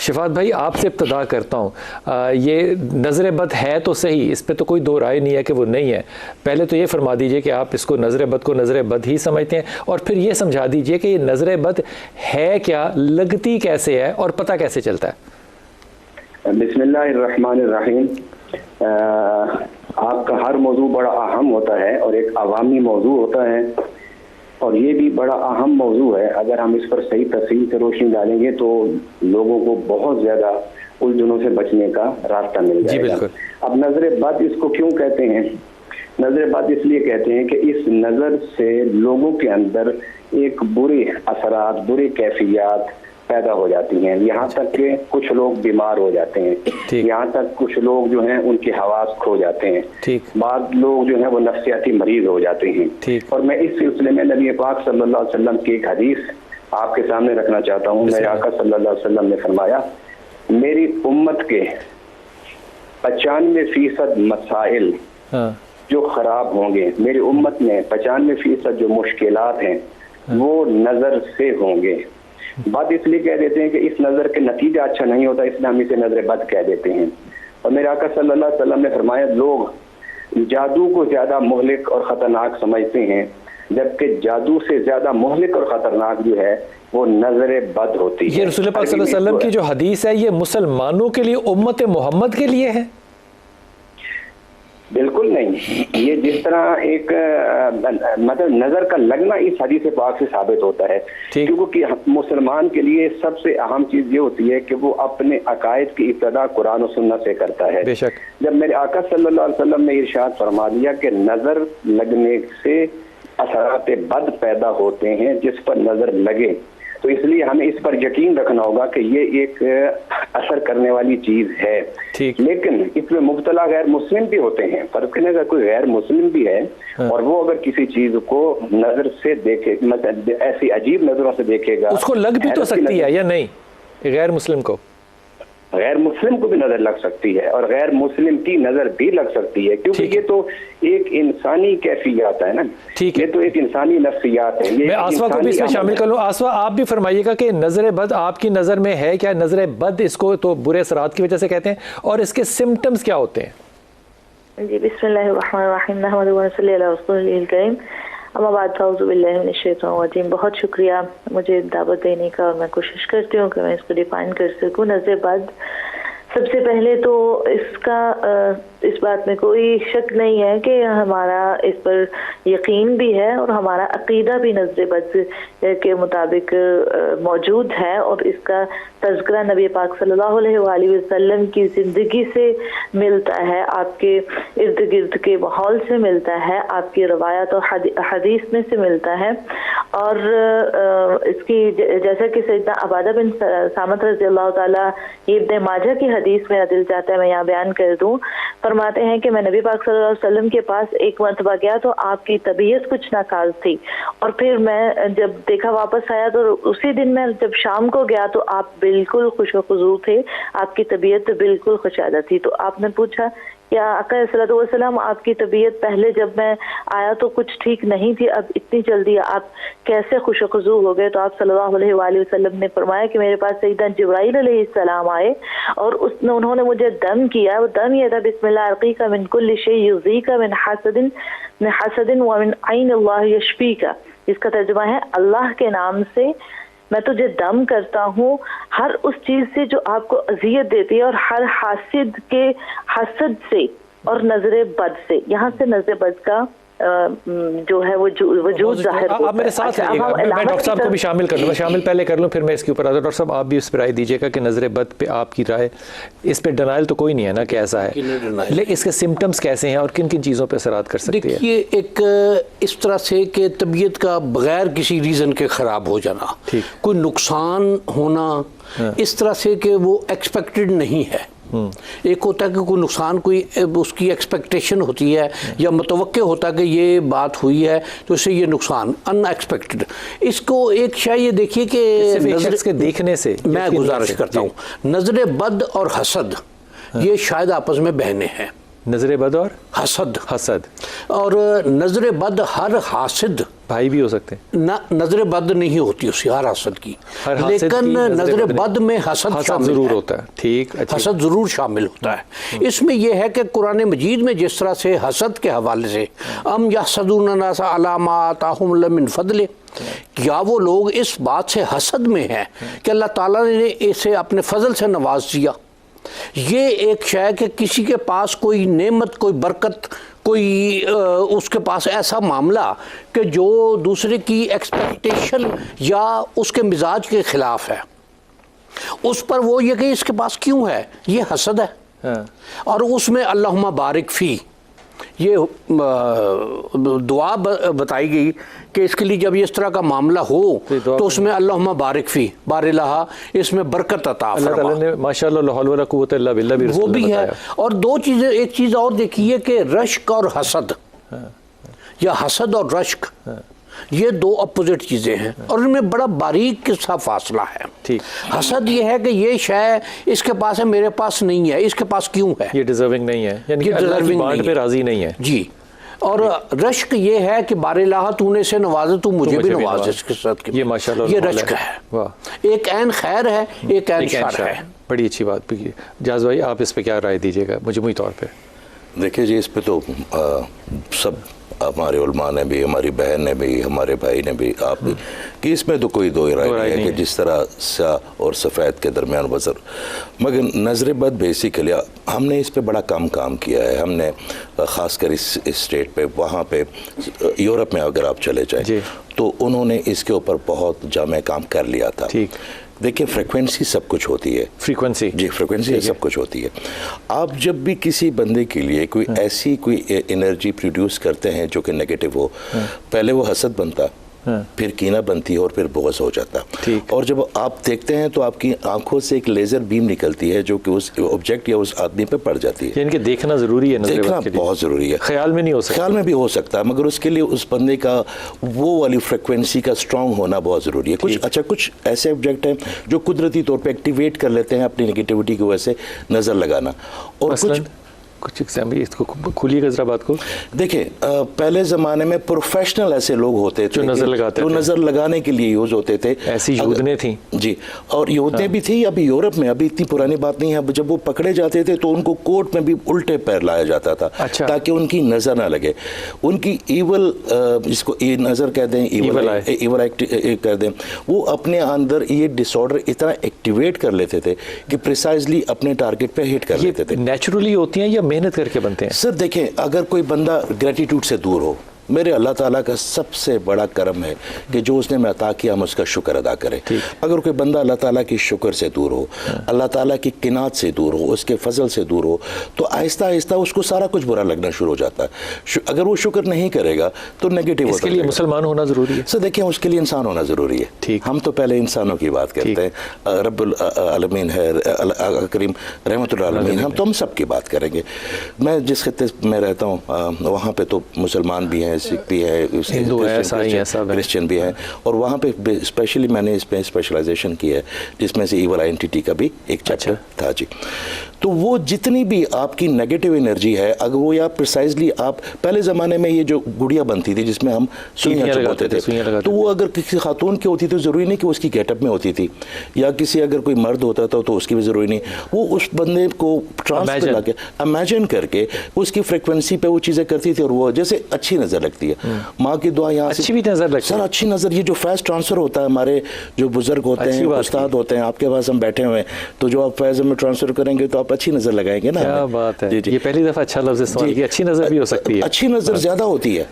شفاعت بھائی آپ سے ابتدا کرتا ہوں، یہ نظر بد ہے تو صحیح، اس پہ تو کوئی دو رائے نہیں ہے کہ وہ نہیں ہے. پہلے تو یہ فرما دیجئے کہ آپ اس کو نظر بد کو نظر بد ہی سمجھتے ہیں، اور پھر یہ سمجھا دیجئے کہ یہ نظر بد ہے کیا، لگتی کیسے ہے اور پتہ کیسے چلتا ہے؟ بسم اللہ الرحمن الرحیم. آپ کا ہر موضوع بڑا اہم ہوتا ہے اور ایک عوامی موضوع ہوتا ہے، اور یہ بھی بڑا اہم موضوع ہے. اگر ہم اس پر صحیح تفصیل سے روشنی ڈالیں گے تو لوگوں کو بہت زیادہ الجھنوں سے بچنے کا راستہ مل جائے گا. اب نظر بد اس کو کیوں کہتے ہیں؟ نظر بد اس لیے کہتے ہیں کہ اس نظر سے لوگوں کے اندر ایک برے اثرات، برے کیفیات پیدا ہو جاتی ہیں. یہاں تک کہ کچھ لوگ بیمار ہو جاتے ہیں، یہاں تک کچھ لوگ جو ہیں ان کے حواس کھو جاتے ہیں، بعض لوگ جو ہیں وہ نفسیاتی مریض ہو جاتے ہیں. اور میں اس سلسلے میں نبی پاک صلی اللہ علیہ وسلم کی ایک حدیث آپ کے سامنے رکھنا چاہتا ہوں. میرے آقا صلی اللہ علیہ وسلم نے فرمایا، میری امت کے 95% مسائل جو خراب ہوں گے، میری امت میں 95% جو مشکلات ہیں وہ نظر سے ہوں گے. بات اس لیے کہہ دیتے ہیں کہ اس نظر کے نتیجہ اچھا نہیں ہوتا، اس لیے ہم اسے نظر بد کہہ دیتے ہیں. اور میرے آقا صلی اللہ علیہ وسلم نے فرمایا، لوگ جادو کو زیادہ مہلک اور خطرناک سمجھتے ہیں، جبکہ جادو سے زیادہ مہلک اور خطرناک جو ہے وہ نظر بد ہوتی ہے. یہ رسول پاک صلی اللہ علیہ وسلم کی جو حدیث ہے یہ مسلمانوں کے لیے، امت محمد کے لیے ہے؟ بالکل نہیں. یہ جس طرح ایک مطلب نظر کا لگنا اس حدیث پاک سے ثابت ہوتا ہے، کیونکہ مسلمان کے لیے سب سے اہم چیز یہ ہوتی ہے کہ وہ اپنے عقائد کی ابتدا قرآن و سنت سے کرتا ہے. بے شک. جب میرے آقا صلی اللہ علیہ وسلم نے ارشاد فرما دیا کہ نظر لگنے سے اثرات بد پیدا ہوتے ہیں جس پر نظر لگے، تو اس لیے ہمیں اس پر یقین رکھنا ہوگا کہ یہ ایک اثر کرنے والی چیز ہے. لیکن اس میں مبتلا غیر مسلم بھی ہوتے ہیں. فرض کریں اگر کوئی غیر مسلم بھی ہے اور وہ اگر کسی چیز کو نظر سے دیکھے، مطلب ایسی عجیب نظروں سے دیکھے گا، اس کو لگ بھی تو سکتی ہے یا نہیں؟ غیر مسلم کو، غیر مسلم کو بھی نظر لگ سکتی ہے اور غیر مسلم کی نظر بھی لگ سکتی ہے، کیونکہ یہ تو ایک انسانی کیفیات ہے نا. یہ تو ایک انسانی نفسیات ہے. میں آسوا کو بھی اس میں شامل کر لوں. آسوا آپ بھی فرمائیے گا کہ نظر بد آپ کی نظر میں ہے کیا؟ نظر بد اس کو تو برے اثرات کی وجہ سے کہتے ہیں، اور اس کے سمٹمز کیا ہوتے ہیں؟ جی بسم اللہ الرحمن الرحیم، نحمدہ و نصلی علی رسولہ الکریم، اما بعد فاعوذ باللہ من الشیطان الرجیم. بہت شکریہ مجھے دعوت دینے کا، اور میں کوشش کرتی ہوں کہ میں اس کو ڈیفائن کر سکوں. نظر بد، سب سے پہلے تو اس بات میں کوئی شک نہیں ہے کہ ہمارا اس پر یقین بھی ہے اور ہمارا عقیدہ بھی نظر بد کے مطابق موجود ہے، اور اس کا تذکرہ نبی پاک صلی اللہ علیہ وآلہ وسلم کی زندگی سے ملتا ہے، آپ کے ارد گرد کے ماحول سے ملتا ہے، آپ کی روایات اور حدیث میں سے ملتا ہے. اور اس کی جیسا کہ سیدنا عبادہ بن صامت رضی اللہ تعالیٰ، یہ ابن ماجہ کی حدیث میرا دل چاہتا ہے میں یہاں بیان کر دوں. فرماتے ہیں کہ میں نبی پاک صلی اللہ علیہ وسلم کے پاس ایک مرتبہ گیا تو آپ کی طبیعت کچھ ناساز تھی، اور پھر میں جب دیکھا واپس آیا تو اسی دن میں جب شام کو گیا تو آپ بالکل خوش و خضوع تھے، آپ کی طبیعت بالکل خوشادہ تھی. تو آپ نے پوچھا یا آقا صلی اللہ علیہ وسلم آپ کی طبیعت پہلے جب میں آیا تو کچھ ٹھیک نہیں تھی، اب اتنی جلدی آپ کیسے خوش و خضوع ہو گئے؟ تو آپ صلی اللہ علیہ وآلہ وسلم نے فرمایا کہ میرے پاس سیدنا جبرائیل علیہ السلام آئے اور انہوں نے مجھے دم کیا. وہ دم یہ تھا، بسم اللہ ارقیک من کل شیء یؤذیک من حسد ومن عین اللہ یشفیک. اس کا ترجمہ ہے اللہ کے نام سے میں تجھے دم کرتا ہوں ہر اس چیز سے جو آپ کو اذیت دیتی ہے، اور ہر حاسد کے حسد سے اور نظر بد سے. یہاں سے نظر بد کا جو ہے وہ وجود ظاہر ہوتا ہے. آپ میرے ساتھ رہیے گا، میں ڈاکٹر صاحب کو بھی شامل کر لوں. میں شامل پہلے کر لوں پھر میں اس کے اوپر آتا ہوں. ڈاکٹر صاحب آپ بھی اس پہ رائے دیجیے گا کہ نظر بد پہ آپ کی رائے. اس پہ ڈنائل تو کوئی نہیں ہے نا کہ ایسا ہے، لیکن اس کے سمٹمز کیسے ہیں اور کن کن چیزوں پہ اثرات کر سکتی ہے؟ دیکھیے، ایک اس طرح سے کہ طبیعت کا بغیر کسی ریزن کے خراب ہو جانا، کوئی نقصان ہونا اس طرح سے کہ وہ ایکسپیکٹڈ نہیں ہے. ایک ہوتا ہے کہ کوئی نقصان، کوئی اس کی ایکسپیکٹیشن ہوتی ہے یا متوقع ہوتا ہے کہ یہ بات ہوئی ہے تو اس سے یہ نقصان ان ایکسپیکٹڈ. اس کو ایک شاید یہ دیکھیے کہ نظر کے دیکھنے سے میں گزارش کرتا ہوں، نظر بد اور حسد یہ شاید آپس میں بہنیں ہیں. नजर बद और हसद, हसद, और नजर बद हर हासिद भाई भी हो सकते हैं ना, नजर बद नहीं होती उसकी हर हासिद की, हर हासिद लेकिन की नजर बद में हसद शामिल जरूर है। होता है। ठीक, अच्छी हसद ज़रूर शामिल होता है। इसमें यह है कि कुरान मजीद में जिस तरह से हसद के हवाले से अम यहसदून नासा अला मा आताहुम मिन फदले, क्या वो लोग इस बात से हसद में हैं कि अल्लाह ताला ने इसे अपने फजल से नवाज दिया। ये एक शय कि किसी के पास कोई नेमत, कोई बरकत, कोई उसके पास ऐसा मामला कि जो दूसरे की एक्सपेक्टेशन या उसके मिजाज के ख़िलाफ़ है, उस पर वो ये कि इसके पास क्यों है, ये हसद है। हाँ। और उसमें अल्लाहुम्मा बारिक फ़ी, ये दुआ बताई गई कि इसके लिए जब इस तरह का मामला हो तो उसमें अल्लाहुम्मा बारिक फ़ी, बारिलहा, इसमें बरकत अता अल्लाह ताला ने माशाअल्लाह ला हौल वला कुव्वत इल्ला बिल्लाह भी वो भी है। और दो चीज़ें, एक चीज़ और देखिए कि रश्क और हसद, या हसद और रश्क, ये दो अपोजिट चीज़ें हैं और इनमें बड़ा बारीक सा फासला है। ठीक, हसद ये है कि ये शय इसके पास है, मेरे पास नहीं है, इसके पास क्यों है, ये डिजर्विंग नहीं है, यानी कि अल्लाह की बात पे राजी नहीं है जी। और रश्क ये है कि बारिलाहा तूने से नवाजा, तू मुझे भी नवाज इसके साथ, ये माशाअल्लाह ये रश्क है। वाह, एक ऐन खैर है, एक ऐन शर है। बड़ी अच्छी बात भी की। जाज़ भाई, आप इस पे क्या राय दीजिएगा मजमूई तौर पे? देखिए जी, इस पे तो सब हमारे उलमा ने भी, हमारी बहन ने भी, हमारे भाई ने भी, आप भी, कि इसमें तो कोई दो राय नहीं है कि जिस तरह स्याह और सफ़ेद के दरमियान वज़र, मगर नजर बद बेसिकली हमने इस पे बड़ा कम काम किया है। हमने ख़ासकर इस स्टेट पे, वहाँ पे यूरोप में अगर आप चले जाएँ तो उन्होंने इसके ऊपर बहुत जामे काम कर लिया था। ठीक, देखिए फ्रिक्वेंसी सब कुछ होती है, फ्रीक्वेंसी जी, फ्रिक्वेंसी सब कुछ होती है। आप जब भी किसी बंदे के लिए कोई ऐसी कोई एनर्जी प्रोड्यूस करते हैं जो कि नेगेटिव हो, पहले वो हसद बनता, फिर कीना बनती है और फिर बुग़्ज़ हो जाता। और जब आप देखते हैं तो आपकी आंखों से एक लेज़र बीम निकलती है जो कि उस ऑब्जेक्ट या उस आदमी पे पड़ जाती है। इनके देखना ज़रूरी है, देखना बहुत ज़रूरी है। ख्याल में नहीं हो सकता, ख्याल में भी हो सकता है, मगर उसके लिए उस बंदे का वो वाली फ्रिक्वेंसी का स्ट्रॉन्ग होना बहुत ज़रूरी है। कुछ ऐसे ऑब्जेक्ट हैं जो कुदरती तौर पर एक्टिवेट कर लेते हैं अपनी नेगेटिविटी की वजह से नज़र लगाना, और कुछ एग्जाम्पल इसको खुलिएगा ज़रा बात को। देखिए, पहले ज़माने में प्रोफेशनल ऐसे लोग होते थे जो नज़र लगाते थे, नज़र लगाने के लिए यूज़ होते थे। ऐसी यूदनें थी जी, और यूदनें भी थी। अभी यूरोप में, अभी इतनी पुरानी बात नहीं है, जब वो पकड़े जाते थे तो उनको कोर्ट में भी उल्टे पैर लाया जाता था। अच्छा। ताकि उनकी नज़र ना लगे, उनकी ईवल, जिसको नज़र कह दें, ईवल एक्ट कर दें, वो अपने अंदर ये डिसऑर्डर इतना एक्टिवेट कर लेते थे कि प्रिसाइजली अपने टारगेट पे हिट कर लेते थे। नेचुरली होती हैं या मेहनत करके बनते हैं? सर देखें, अगर कोई बंदा ग्रेटिट्यूड से दूर हो, मेरे अल्लाह ताला का सबसे बड़ा करम है कि जो उसने मैं अता किया हम उसका शुक्र अदा करें। अगर कोई बंदा अल्लाह ताला की शुक्र से दूर हो, अल्लाह ताला की किनात से दूर हो, उसके फजल से दूर हो, तो आहिस्ता आहिस्ता उसको सारा कुछ बुरा लगना शुरू हो जाता है। अगर वो शुक्र नहीं करेगा तो नेगेटिव होता है। इसके लिए मुसलमान होना ज़रूरी है? सर देखिए, उसके लिए इंसान होना ज़रूरी है। ठीक, हम तो पहले इंसानों की बात करते हैं। रब्बुल आलमीन है, करीम रहमतुल आलमीन, हम सब की बात करेंगे। मैं जिस खित्ते में रहता हूँ वहाँ पे तो मुसलमान भी हैं, सिख भी है, हिंदू है, ईसाई है, सब क्रिश्चियन भी है, और वहाँ पे स्पेशली मैंने इसमें स्पेशलाइजेशन की है, जिसमें से ईवल आइडेंटिटी का भी एक चैप्टर था जी। तो वो जितनी भी आपकी नेगेटिव एनर्जी है, अगर वो या प्रिसाइजली आप, पहले ज़माने में ये जो गुड़िया बनती थी जिसमें हम सुइयां चुभते थे, तो वो अगर किसी खातून की होती तो ज़रूरी नहीं कि उसकी गेटअप में होती थी, या किसी अगर कोई मर्द होता था तो उसकी भी ज़रूरी नहीं, वो उस बंदे को ट्रांस ला के इमेजिन करके उसकी फ्रिक्वेंसी पे वो चीज़ें करती थी, और वो जैसे अच्छी नज़र लगती है। माँ की दुआ यहाँ अच्छी भी नज़र लगती है। सर अच्छी नज़र, ये जो फैज़ ट्रांसफ़र होता है, हमारे जो बुजुर्ग होते हैं, उस्ताद होते हैं, आपके पास हम बैठे हुए हैं, तो जो आप फैज़ में ट्रांसफ़र करेंगे तो आप अच्छी नज़र लगाएंगे ना। क्या बात है, ये पहली दफ़ा अच्छा लफ्ज़ इस्तेमाल किया, अच्छी नज़र भी हो सकती है। अच्छी नज़र ज़्यादा होती है।